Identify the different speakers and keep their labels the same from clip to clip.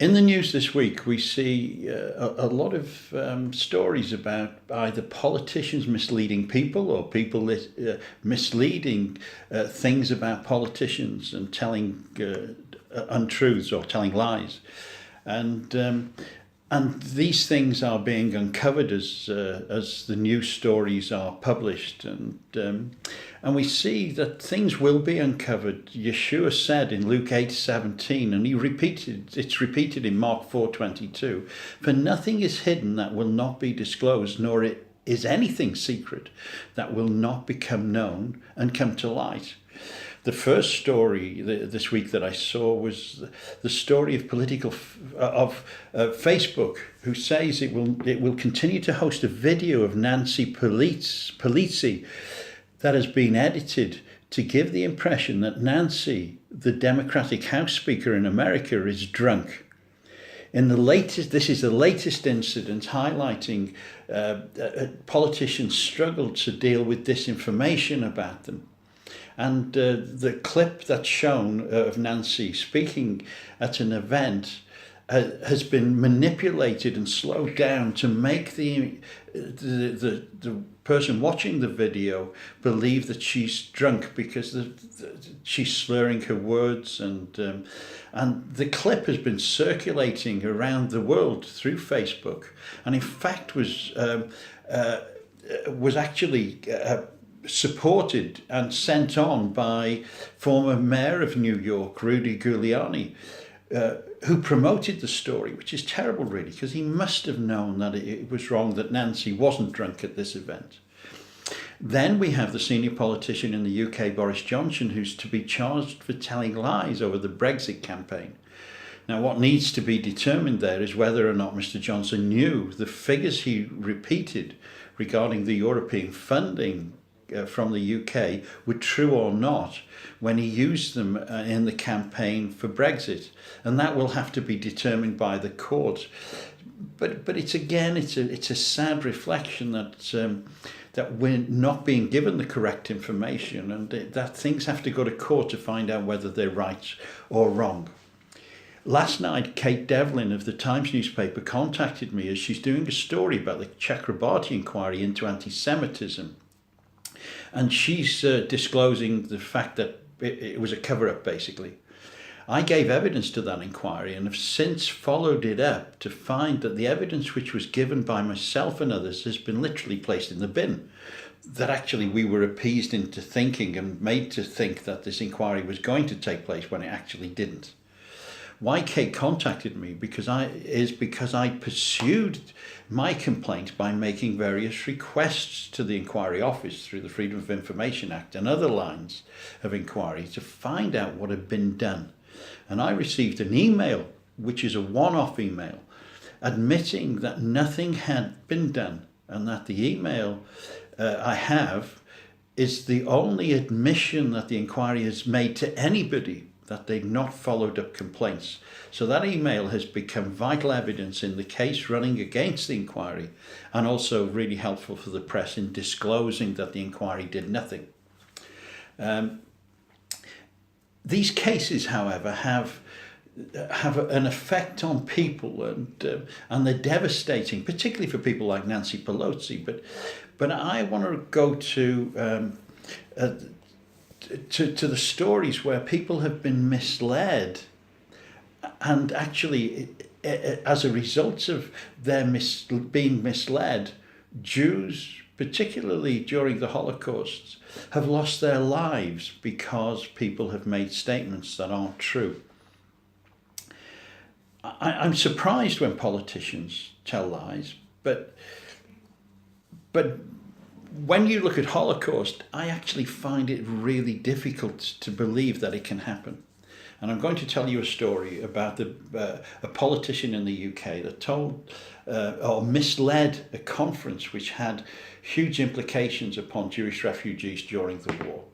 Speaker 1: In the news this week, we see a lot of stories about either politicians misleading people or people misleading things about politicians and telling untruths or telling lies. And and these things are being uncovered as the news stories are published, and we see that things will be uncovered. Yeshua said in Luke 8:17, and it's repeated in Mark 4:22, for nothing is hidden that will not be disclosed, nor is anything secret that will not become known and come to light. The first story this week that I saw was the story of Facebook, who says it will continue to host a video of Nancy Pelosi that has been edited to give the impression that Nancy, the Democratic House Speaker in America, is drunk. This is the latest incident highlighting politicians struggle to deal with disinformation about them. And the clip that's shown of Nancy speaking at an event has been manipulated and slowed down to make the person watching the video believe that she's drunk because she's slurring her words, and the clip has been circulating around the world through Facebook, and in fact was actually supported and sent on by former mayor of New York, Rudy Giuliani, who promoted the story, which is terrible, really, because he must have known that it was wrong that Nancy wasn't drunk at this event. Then we have the senior politician in the UK, Boris Johnson, who's to be charged for telling lies over the Brexit campaign. Now, what needs to be determined there is whether or not Mr. Johnson knew the figures he repeated regarding the European funding from the UK were true or not when he used them in the campaign for Brexit, and that will have to be determined by the court. But it's a sad reflection that we're not being given the correct information, and that things have to go to court to find out whether they're right or wrong. Last night, Kate Devlin of the Times newspaper contacted me as she's doing a story about the Chakrabarti inquiry into anti-Semitism. And she's disclosing the fact that it was a cover-up, basically. I gave evidence to that inquiry and have since followed it up to find that the evidence which was given by myself and others has been literally placed in the bin. That actually we were appeased into thinking and made to think that this inquiry was going to take place when it actually didn't. Why Kate contacted me because I pursued my complaint by making various requests to the inquiry office through the Freedom of Information Act and other lines of inquiry to find out what had been done. And I received an email, which is a one-off email, admitting that nothing had been done, and that the email I have is the only admission that the inquiry has made to anybody that they've not followed up complaints. So that email has become vital evidence in the case running against the inquiry, and also really helpful for the press in disclosing that the inquiry did nothing. These cases, however, have an effect on people, and they're devastating, particularly for people like Nancy Pelosi. But I want to go to the stories where people have been misled, and actually, as a result of their being misled, Jews, particularly during the Holocaust, have lost their lives because people have made statements that aren't true. I'm surprised when politicians tell lies, but when you look at Holocaust, I actually find it really difficult to believe that it can happen. And I'm going to tell you a story about a politician in the UK that told or misled a conference which had huge implications upon Jewish refugees during the war.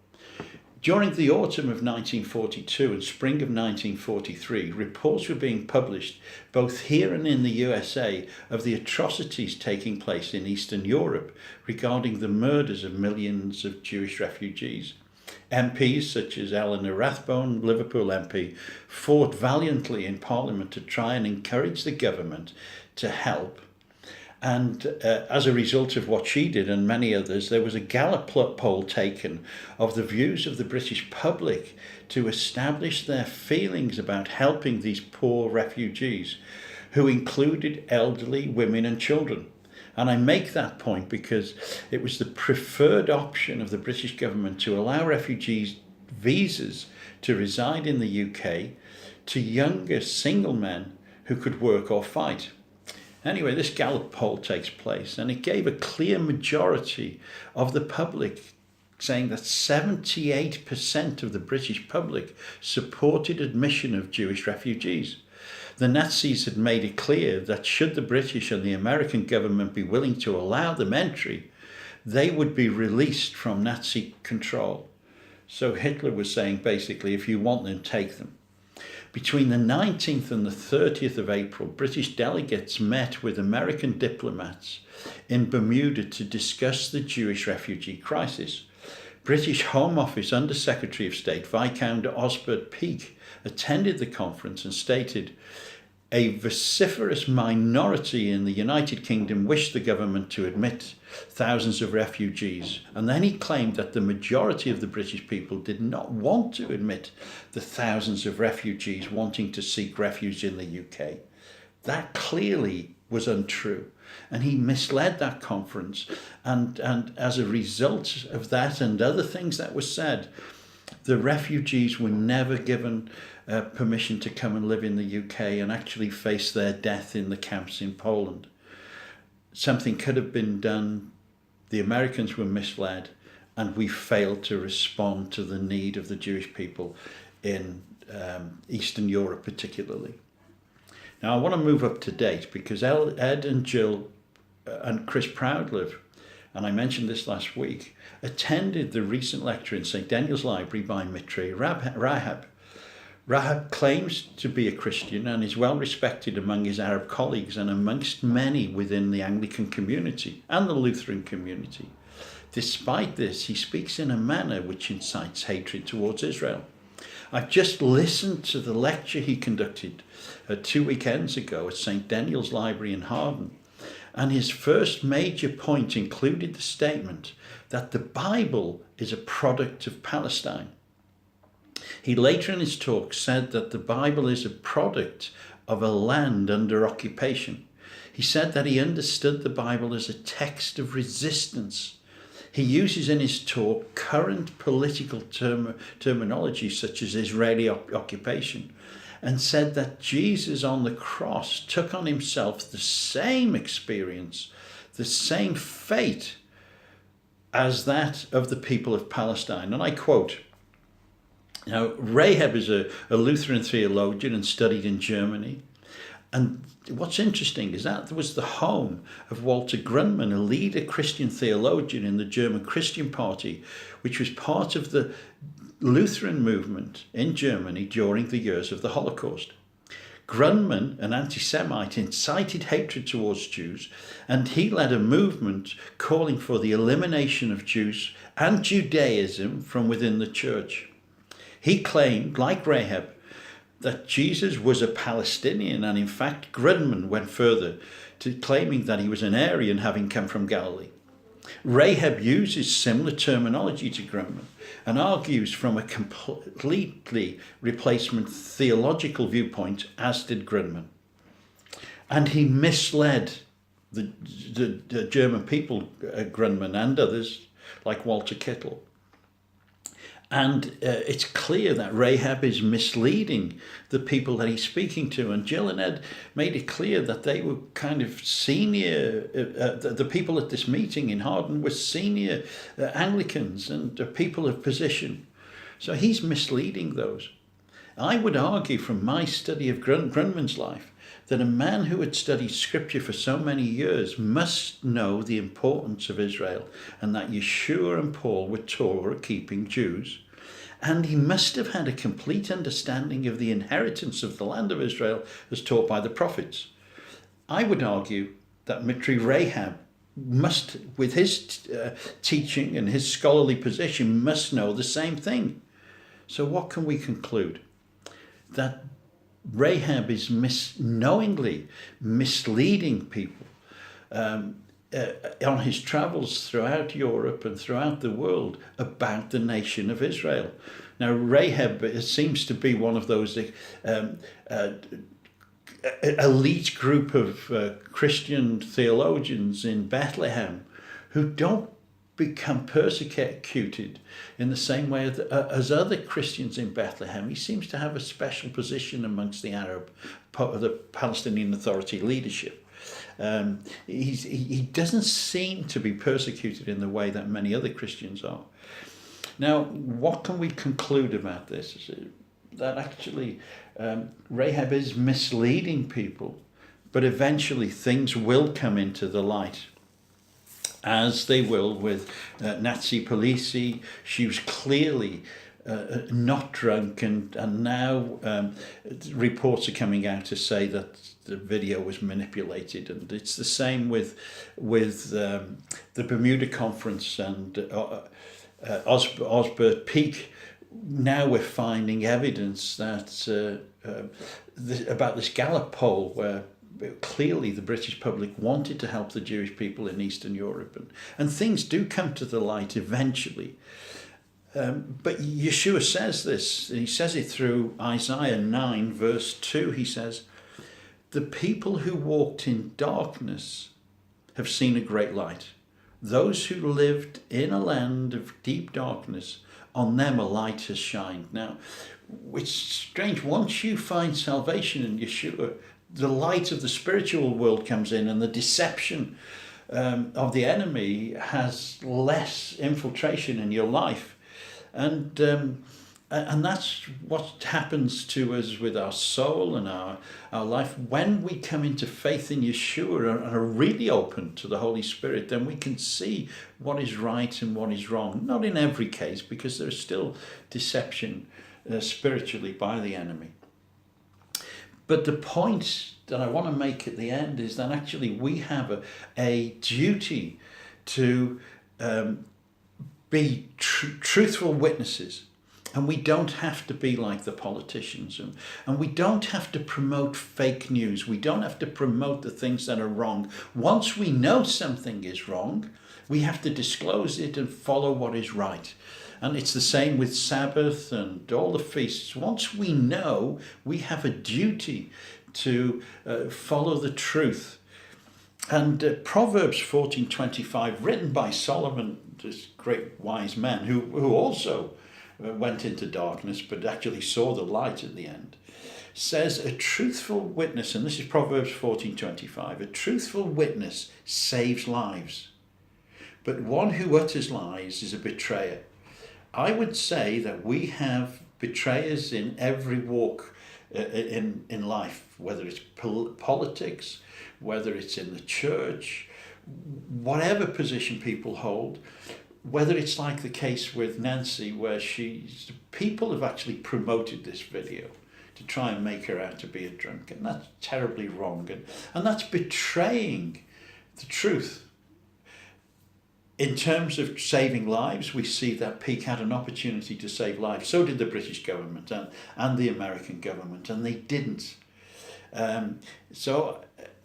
Speaker 1: During the autumn of 1942 and spring of 1943, reports were being published both here and in the USA of the atrocities taking place in Eastern Europe regarding the murders of millions of Jewish refugees. MPs such as Eleanor Rathbone, Liverpool MP, fought valiantly in Parliament to try and encourage the government to help. And as a result of what she did and many others, there was a Gallup poll taken of the views of the British public to establish their feelings about helping these poor refugees, who included elderly, women and children. And I make that point because it was the preferred option of the British government to allow refugees visas to reside in the UK to younger single men who could work or fight. Anyway, this Gallup poll takes place, and it gave a clear majority of the public saying that 78% of the British public supported admission of Jewish refugees. The Nazis had made it clear that should the British and the American government be willing to allow them entry, they would be released from Nazi control. So Hitler was saying basically, if you want them, take them. Between the 19th and the 30th of April, British delegates met with American diplomats in Bermuda to discuss the Jewish refugee crisis. British Home Office Under Secretary of State Viscount Osbert Peake attended the conference and stated, "A vociferous minority in the United Kingdom wished the government to admit thousands of refugees." And then he claimed that the majority of the British people did not want to admit the thousands of refugees wanting to seek refuge in the UK. That clearly was untrue. And he misled that conference. And as a result of that and other things that were said, the refugees were never given permission to come and live in the UK and actually face their death in the camps in Poland. Something could have been done. The Americans were misled, and we failed to respond to the need of the Jewish people in Eastern Europe particularly. Now, I want to move up to date because Ed and Jill and Chris Proudlive, and I mentioned this last week, attended the recent lecture in St. Daniel's Library by Mitrei Rahab. Rahab claims to be a Christian and is well respected among his Arab colleagues and amongst many within the Anglican community and the Lutheran community. Despite this, he speaks in a manner which incites hatred towards Israel. I've just listened to the lecture he conducted 2 weekends ago at St. Daniel's Library in Harden, and his first major point included the statement that the Bible is a product of Palestine. He later in his talk said that the Bible is a product of a land under occupation. He said that he understood the Bible as a text of resistance. He uses in his talk current political terminology such as Israeli occupation, and said that Jesus on the cross took on himself the same experience, the same fate as that of the people of Palestine. And I quote, now, Rahab is a Lutheran theologian and studied in Germany. And what's interesting is that was the home of Walter Grundmann, a leader Christian theologian in the German Christian Party, which was part of the Lutheran movement in Germany during the years of the Holocaust. Grundmann, an anti-Semite, incited hatred towards Jews, and he led a movement calling for the elimination of Jews and Judaism from within the church. He claimed, like Rahab, that Jesus was a Palestinian, and in fact Grundmann went further to claiming that he was an Aryan having come from Galilee. Rahab uses similar terminology to Grundmann and argues from a completely replacement theological viewpoint, as did Grundmann. And he misled the German people, Grundmann and others like Walter Kittel. And it's clear that Rahab is misleading the people that he's speaking to. And Jill and Ed made it clear that they were kind of senior, the people at this meeting in Harden were senior Anglicans and people of position. So he's misleading those. I would argue from my study of Grundmann's life that a man who had studied scripture for so many years must know the importance of Israel and that Yeshua and Paul were Torah-keeping Jews. And he must have had a complete understanding of the inheritance of the land of Israel as taught by the prophets. I would argue that Mitrei Rahab must, with his teaching and his scholarly position, must know the same thing. So what can we conclude? That Rahab is knowingly misleading people on his travels throughout Europe and throughout the world about the nation of Israel. Now, Rahab seems to be one of those elite group of Christian theologians in Bethlehem who don't become persecuted in the same way as other Christians in Bethlehem. He seems to have a special position amongst the the Palestinian Authority leadership. He doesn't seem to be persecuted in the way that many other Christians are. Now, what can we conclude about this? That actually Rahab is misleading people, but eventually things will come into the light, as they will with Nazi Polisi. She was clearly not drunk, and now reports are coming out to say that the video was manipulated, and it's the same with the Bermuda Conference and Osbert Peak. Now we're finding evidence that about this Gallup poll where clearly the British public wanted to help the Jewish people in Eastern Europe, and things do come to the light eventually. But Yeshua says this, he says it through Isaiah 9 verse 2. He says, "The people who walked in darkness have seen a great light. Those who lived in a land of deep darkness, on them a light has shined." Now, it's strange. Once you find salvation in Yeshua, the light of the spiritual world comes in, and the deception of the enemy has less infiltration in your life. And that's what happens to us with our soul and our life. When we come into faith in Yeshua and are really open to the Holy Spirit, then we can see what is right and what is wrong. Not in every case, because there is still deception spiritually by the enemy. But the point that I want to make at the end is that actually we have a duty to be truthful witnesses. And we don't have to be like the politicians, and we don't have to promote fake news. We don't have to promote the things that are wrong. Once we know something is wrong, we have to disclose it and follow what is right. And it's the same with Sabbath and all the feasts. Once we know, we have a duty to follow the truth. And Proverbs 14:25, written by Solomon, this great wise man who also went into darkness but actually saw the light at the end, says a truthful witness, and this is Proverbs 14:25, a truthful witness saves lives, but one who utters lies is a betrayer. I would say that we have betrayers in every walk in life, whether it's politics, whether it's in the church, whatever position people hold, whether it's like the case with Nancy, where people have actually promoted this video to try and make her out to be a drunk, and that's terribly wrong, and that's betraying the truth. In terms of saving lives, we see that Peak had an opportunity to save lives. So did the British government and the American government, and they didn't. So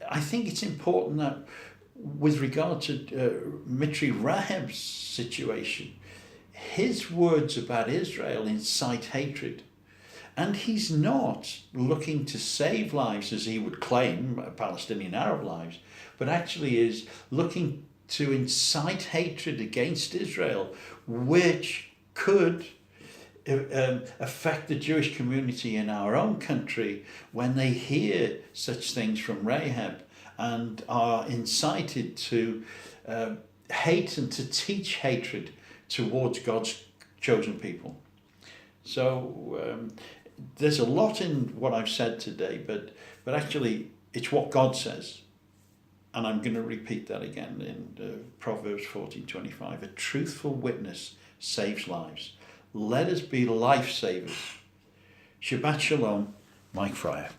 Speaker 1: I think it's important that with regard to Mitri Rahab's situation, his words about Israel incite hatred. And he's not looking to save lives, as he would claim, Palestinian Arab lives, but actually is looking to incite hatred against Israel, which could affect the Jewish community in our own country when they hear such things from Rahab and are incited to hate and to teach hatred towards God's chosen people. So there's a lot in what I've said today, but actually it's what God says. And I'm going to repeat that again in Proverbs 14:25. A truthful witness saves lives. Let us be lifesavers. Shabbat Shalom, Mike Fryer.